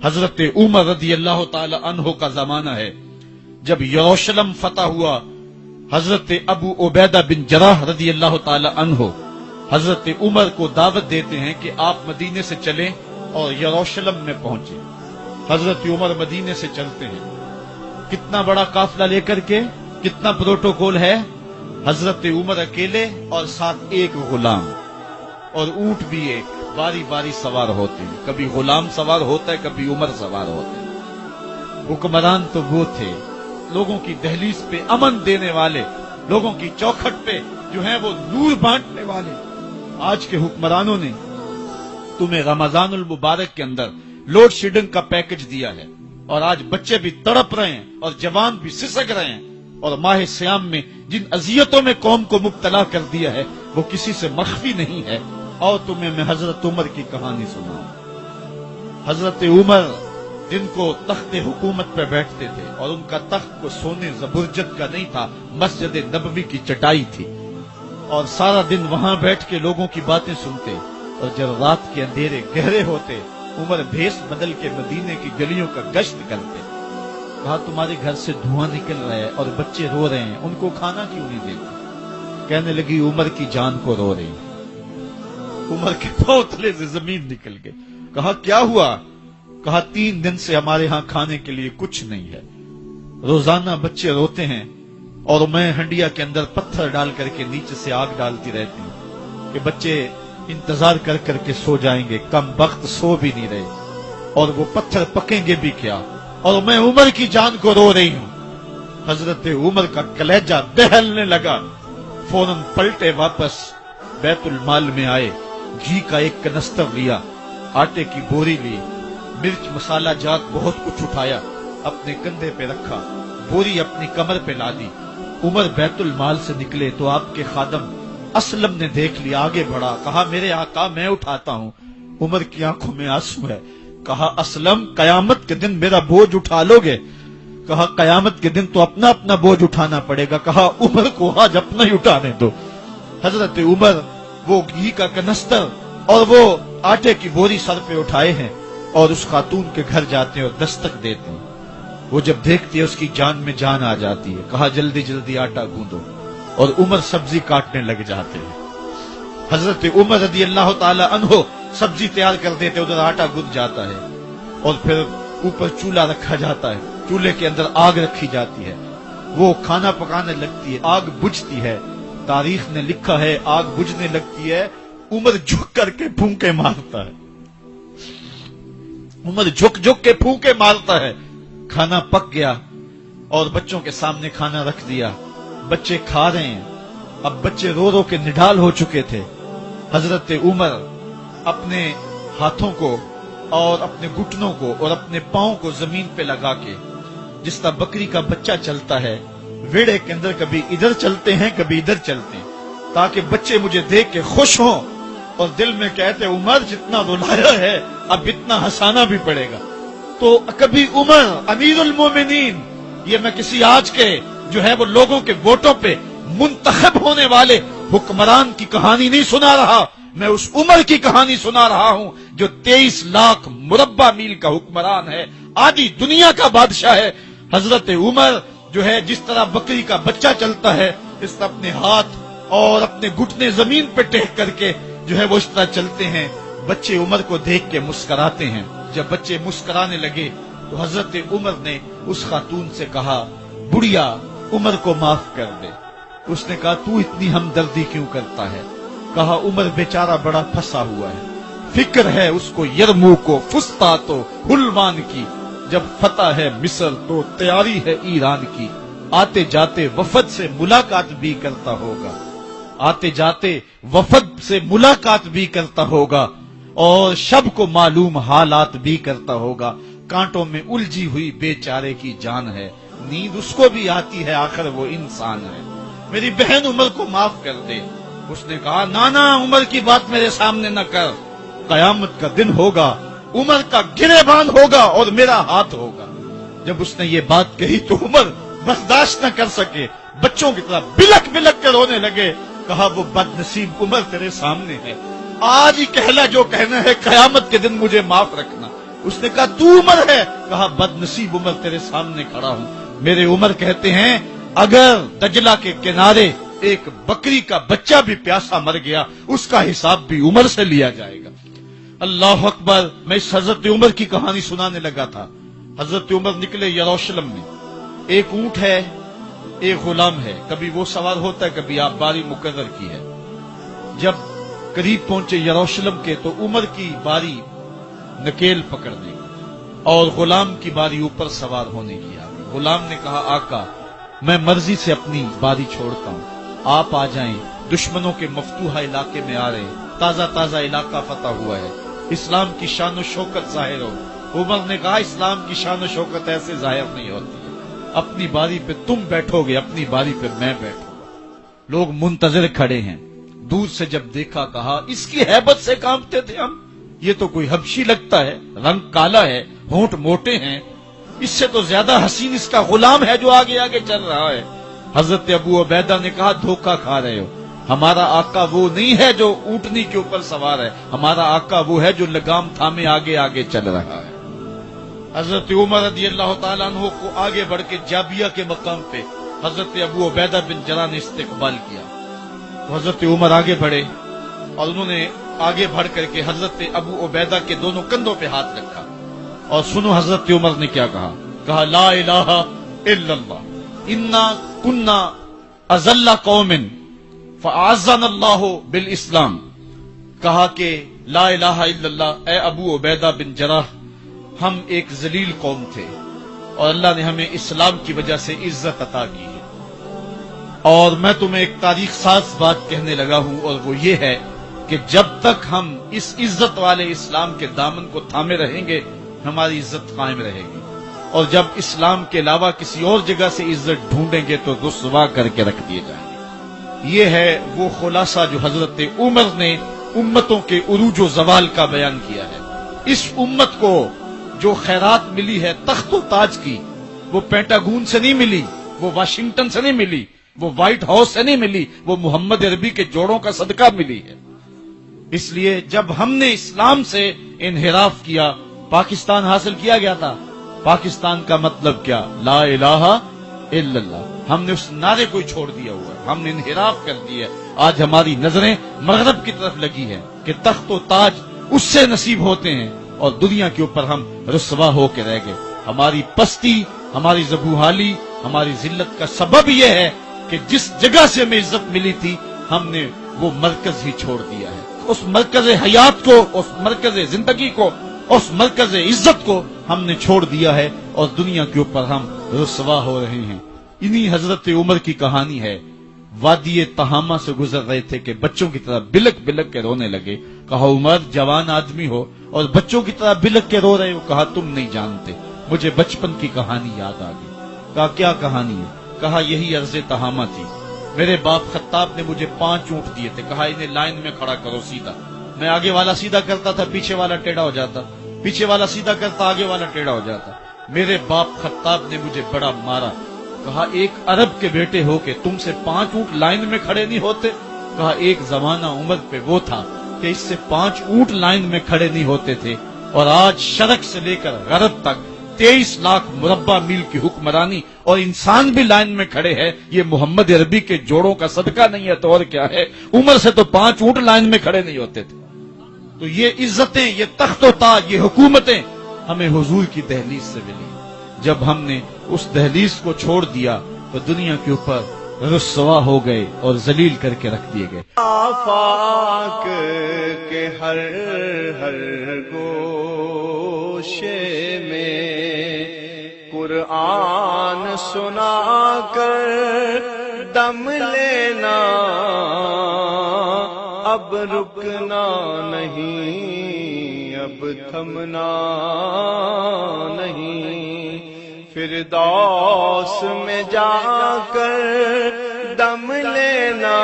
حضرت عمر رضی اللہ تعالی عنہ کا زمانہ ہے جب یروشلم فتح ہوا. حضرت ابو عبیدہ بن جراح رضی اللہ تعالی عنہ حضرت عمر کو دعوت دیتے ہیں کہ آپ مدینے سے چلیں اور یروشلم میں پہنچیں. حضرت عمر مدینے سے چلتے ہیں. کتنا بڑا قافلہ لے کر کے, کتنا پروٹوکول ہے. حضرت عمر اکیلے اور ساتھ ایک غلام اور اونٹ بھی ایک, باری باری سوار ہوتے ہیں. کبھی غلام سوار ہوتا ہے, کبھی عمر سوار ہوتے ہیں. حکمران تو وہ تھے لوگوں کی دہلیز پہ امن دینے والے, لوگوں کی چوکھٹ پہ جو ہیں وہ نور بانٹنے والے. آج کے حکمرانوں نے تمہیں رمضان المبارک کے اندر لوڈ شیڈنگ کا پیکج دیا ہے اور آج بچے بھی تڑپ رہے ہیں اور جوان بھی سسک رہے ہیں, اور ماہ سیام میں جن اذیتوں میں قوم کو مبتلا کر دیا ہے وہ کسی سے مخفی نہیں ہے. اور تمہیں میں حضرت عمر کی کہانی سناؤں. حضرت عمر جن کو تخت حکومت پہ بیٹھتے تھے اور ان کا تخت کو سونے زبرجد کا نہیں تھا, مسجد نبوی کی چٹائی تھی, اور سارا دن وہاں بیٹھ کے لوگوں کی باتیں سنتے, اور جب رات کے اندھیرے گہرے ہوتے عمر بھیس بدل کے مدینے کی گلیوں کا گشت کرتے. کہا تمہارے گھر سے دھواں نکل رہا ہے اور بچے رو رہے ہیں, ان کو کھانا کیوں نہیں دیتے؟ کہنے لگی عمر کی جان کو رو رہی. عمر کے پاؤں تلے سے زمین نکل گئی. کہا کیا ہوا؟ کہا 3 دن سے ہمارے ہاں کھانے کے لیے کچھ نہیں ہے. روزانہ بچے روتے ہیں اور میں ہنڈیا کے اندر پتھر ڈال کر کے نیچے سے آگ ڈالتی رہتی ہوں کہ بچے انتظار کر کر کے سو جائیں گے. کم وقت سو بھی نہیں رہے اور وہ پتھر پکیں گے بھی کیا, اور میں عمر کی جان کو رو رہی ہوں. حضرت عمر کا کلیجہ دہلنے لگا. فوراً پلٹے واپس بیت المال میں آئے, گھی کا ایک کنستر لیا, آٹے کی بوری لی, مرچ مسالہ جات بہت کچھ اٹھایا, اپنے کندھے پہ رکھا, بوری اپنی کمر پہ لا دی. عمر بیت المال سے نکلے تو آپ کے خادم اسلم نے دیکھ لیا, آگے بڑھا, کہا میرے آقا میں اٹھاتا ہوں. عمر کی آنکھوں میں آنسو ہے. کہا اسلم قیامت کے دن میرا بوجھ اٹھا لو گے؟ کہا قیامت کے دن تو اپنا اپنا بوجھ اٹھانا پڑے گا. کہا عمر کو آج اپنا ہی اٹھانے دو. حضرت عمر وہ گھی کا کنستر اور وہ آٹے کی بوری سر پہ اٹھائے ہیں اور اس خاتون کے گھر جاتے ہیں اور دستک دیتے ہیں. وہ جب دیکھتی ہے اس کی جان میں جان آ جاتی ہے. کہا جلدی جلدی آٹا گوندو, اور عمر سبزی کاٹنے لگ جاتے ہیں. حضرت عمر رضی اللہ تعالی عنہ سبزی تیار کر دیتے, ادھر آٹا گند جاتا ہے اور پھر اوپر چولہا رکھا جاتا ہے, چولہے کے اندر آگ رکھی جاتی ہے, وہ کھانا پکانے لگتی ہے, آگ بجھتی ہے. تاریخ نے لکھا ہے آگ بجھنے لگتی ہے, عمر جھک کر کے پھونکے مارتا ہے. عمر جھک جھک کے پھونکے مارتا ہے. کھانا پک گیا اور بچوں کے سامنے کھانا رکھ دیا, بچے کھا رہے ہیں. اب بچے رو رو کے نڈال ہو چکے تھے. حضرت عمر اپنے ہاتھوں کو اور اپنے گھٹنوں کو اور اپنے پاؤں کو زمین پہ لگا کے, جس طرح بکری کا بچہ چلتا ہے, ویڑے کے اندر کبھی ادھر چلتے ہیں کبھی ادھر چلتے ہیں, تاکہ بچے مجھے دیکھ کے خوش ہوں اور دل میں کہتے عمر جتنا رلایا ہے اب اتنا ہنسانا بھی پڑے گا. تو کبھی عمر امیر المومنین, یہ میں کسی آج کے جو ہے وہ لوگوں کے ووٹوں پہ منتخب ہونے والے حکمران کی کہانی نہیں سنا رہا, میں اس عمر کی کہانی سنا رہا ہوں جو 23 لاکھ مربع میل کا حکمران ہے, آدھی دنیا کا بادشاہ ہے. حضرت عمر جو ہے جس طرح بکری کا بچہ چلتا ہے اس طرح اپنے ہاتھ اور اپنے گھٹنے زمین پہ ٹیک کر کے جو ہے وہ اس طرح چلتے ہیں. بچے عمر کو دیکھ کے مسکراتے ہیں. جب بچے مسکرانے لگے تو حضرت عمر نے اس خاتون سے کہا بڑھیا عمر کو معاف کر دے. اس نے کہا تو اتنی ہمدردی کیوں کرتا ہے؟ کہا عمر بیچارہ بڑا پھنسا ہوا ہے, فکر ہے اس کو یرموک و فسطاط و حلوان کی, جب فتح ہے مصر تو تیاری ہے ایران کی. آتے جاتے وفد سے ملاقات بھی کرتا ہوگا, آتے جاتے وفد سے ملاقات بھی کرتا ہوگا, اور شب کو معلوم حالات بھی کرتا ہوگا. کانٹوں میں الجھی ہوئی بیچارے کی جان ہے, نیند اس کو بھی آتی ہے, آخر وہ انسان ہے. میری بہن عمر کو معاف کر دے. اس نے کہا نانا عمر کی بات میرے سامنے نہ کر, قیامت کا دن ہوگا, عمر کا گریبان ہوگا اور میرا ہاتھ ہوگا. جب اس نے یہ بات کہی تو عمر برداشت نہ کر سکے, بچوں کی طرح بلک بلک کے رونے لگے. کہا وہ بد نصیب عمر تیرے سامنے ہے, آج ہی کہلا جو کہنا ہے, قیامت کے دن مجھے معاف رکھنا. اس نے کہا تو عمر ہے؟ کہا بد نصیب عمر تیرے سامنے کھڑا ہوں۔ میرے عمر کہتے ہیں اگر دجلہ کے کنارے ایک بکری کا بچہ بھی پیاسا مر گیا اس کا حساب بھی عمر سے لیا جائے گا۔ اللہ اکبر۔ میں اس حضرت عمر کی کہانی سنانے لگا تھا۔ حضرت عمر نکلے یروشلم میں، ایک اونٹ ہے، ایک غلام ہے، کبھی وہ سوار ہوتا ہے، کبھی آپ باری مقرر کی ہے۔ جب قریب پہنچے یروشلم کے تو عمر کی باری نکیل پکڑنے کی اور غلام کی باری اوپر سوار ہونے کی آ گئی۔ غلام نے کہا آقا میں مرضی سے اپنی باری چھوڑتا ہوں، آپ آ جائیں، دشمنوں کے مفتوحہ علاقے میں آ رہے ہیں، تازہ تازہ علاقہ فتح ہوا ہے، اسلام کی شان و شوکت ظاہر ہو۔ عمر نے کہا اسلام کی شان و شوکت ایسے ظاہر نہیں ہوتی ہے، اپنی باری پہ تم بیٹھو گے، اپنی باری پہ میں بیٹھوں گا۔ لوگ منتظر کھڑے ہیں۔ دور سے جب دیکھا کہا اس کی ہیبت سے کانپتے تھے ہم، یہ تو کوئی حبشی لگتا ہے، رنگ کالا ہے، ہونٹ موٹے ہیں، اس سے تو زیادہ حسین اس کا غلام ہے جو آگے آگے چل رہا ہے۔ حضرت ابو عبیدہ نے کہا دھوکہ کھا رہے ہو، ہمارا آقا وہ نہیں ہے جو اونٹنی کے اوپر سوار ہے، ہمارا آقا وہ ہے جو لگام تھامے آگے آگے چل رہا ہے۔ حضرت عمر رضی اللہ تعالیٰ عنہ کو آگے بڑھ کے جابیہ کے مقام پہ حضرت ابو عبیدہ بن جراح نے استقبال کیا۔ تو حضرت عمر آگے بڑھے اور انہوں نے آگے بڑھ کر کے حضرت ابو عبیدہ کے دونوں کندھوں پہ ہاتھ رکھا، اور سنو حضرت عمر نے کیا کہا، کہا لا الہ الا اللہ انا کنا اذل قوم فاعزنا اللہ بالاسلام۔ کہا کہ لا الہ الا اللہ، اے ابو عبیدہ بن جراح، ہم ایک ذلیل قوم تھے اور اللہ نے ہمیں اسلام کی وجہ سے عزت عطا کی ہے، اور میں تمہیں ایک تاریخ ساز بات کہنے لگا ہوں، اور وہ یہ ہے کہ جب تک ہم اس عزت والے اسلام کے دامن کو تھامے رہیں گے ہماری عزت قائم رہے گی، اور جب اسلام کے علاوہ کسی اور جگہ سے عزت ڈھونڈیں گے تو رسوا کر کے رکھ دیے جائیں گے۔ یہ ہے وہ خلاصہ جو حضرت عمر نے امتوں کے عروج و زوال کا بیان کیا ہے۔ اس امت کو جو خیرات ملی ہے تخت و تاج کی، وہ پینٹاگون سے نہیں ملی، وہ واشنگٹن سے نہیں ملی، وہ وائٹ ہاؤس سے نہیں ملی، وہ محمد عربی کے جوڑوں کا صدقہ ملی ہے۔ اس لیے جب ہم نے اسلام سے انحراف کیا پاکستان حاصل کیا گیا تھا۔ پاکستان کا مطلب کیا؟ لا الہ الا اللہ۔ ہم نے اس نعرے کو چھوڑ دیا ہوا ہے، ہم نے انحراف کر دیا ہے۔ آج ہماری نظریں مغرب کی طرف لگی ہیں کہ تخت و تاج اس سے نصیب ہوتے ہیں، اور دنیا کے اوپر ہم رسوا ہو کے رہ گئے۔ ہماری پستی، ہماری زبوحالی، ہماری ذلت کا سبب یہ ہے کہ جس جگہ سے ہمیں عزت ملی تھی ہم نے وہ مرکز ہی چھوڑ دیا ہے۔ اس مرکز حیات کو، اس مرکز زندگی کو، اس مرکز عزت کو ہم نے چھوڑ دیا ہے، اور دنیا کے اوپر ہم رسوا ہو رہے ہیں۔ انہی حضرت عمر کی کہانی ہے۔ وادی تہامہ سے گزر رہے تھے کہ بچوں کی طرح بلک بلک کے رونے لگے۔ کہا عمر جوان آدمی ہو اور بچوں کی طرح بلک کے رو رہے ہو؟ کہا تم نہیں جانتے، مجھے بچپن کی کہانی یاد آ گئی۔ کہا کیا کہانی ہے؟ کہا یہی عرض تہامہ تھی، میرے باپ خطاب نے مجھے 5 اونٹ دیے تھے، کہا انہیں لائن میں کھڑا کرو سیدھا۔ میں آگے والا سیدھا کرتا تھا، پیچھے والا ٹیڑھا ہو جاتا، پیچھے والا سیدھا کرتا، آگے والا ٹیڑھا ہو جاتا۔ میرے باپ خطاب نے مجھے بڑا مارا۔ کہا ایک عرب کے بیٹے ہو کہ تم سے 5 اونٹ لائن میں کھڑے نہیں ہوتے؟ کہا ایک زمانہ عمر پہ وہ تھا کہ اس سے 5 اونٹ لائن میں کھڑے نہیں ہوتے تھے، اور آج شرق سے لے کر غرب تک 23 لاکھ مربع میل کی حکمرانی اور انسان بھی لائن میں کھڑے ہیں۔ یہ محمد عربی کے جوڑوں کا صدقہ نہیں ہے تو اور کیا ہے؟ عمر سے تو 5 اونٹ لائن میں کھڑے نہیں ہوتے تھے۔ تو یہ عزتیں، یہ تخت و تاج، یہ حکومتیں ہمیں حضور کی دہلیز سے ملی۔ جب ہم نے اس دہلیز کو چھوڑ دیا تو دنیا کے اوپر رسوا ہو گئے اور ذلیل کر کے رکھ دیے گئے۔ آفاق کے ہر ہر گوشے میں قرآن سنا کر دم لینا، اب رکنا نہیں، اب تھمنا نہیں، فردوس میں جا کر دم لینا۔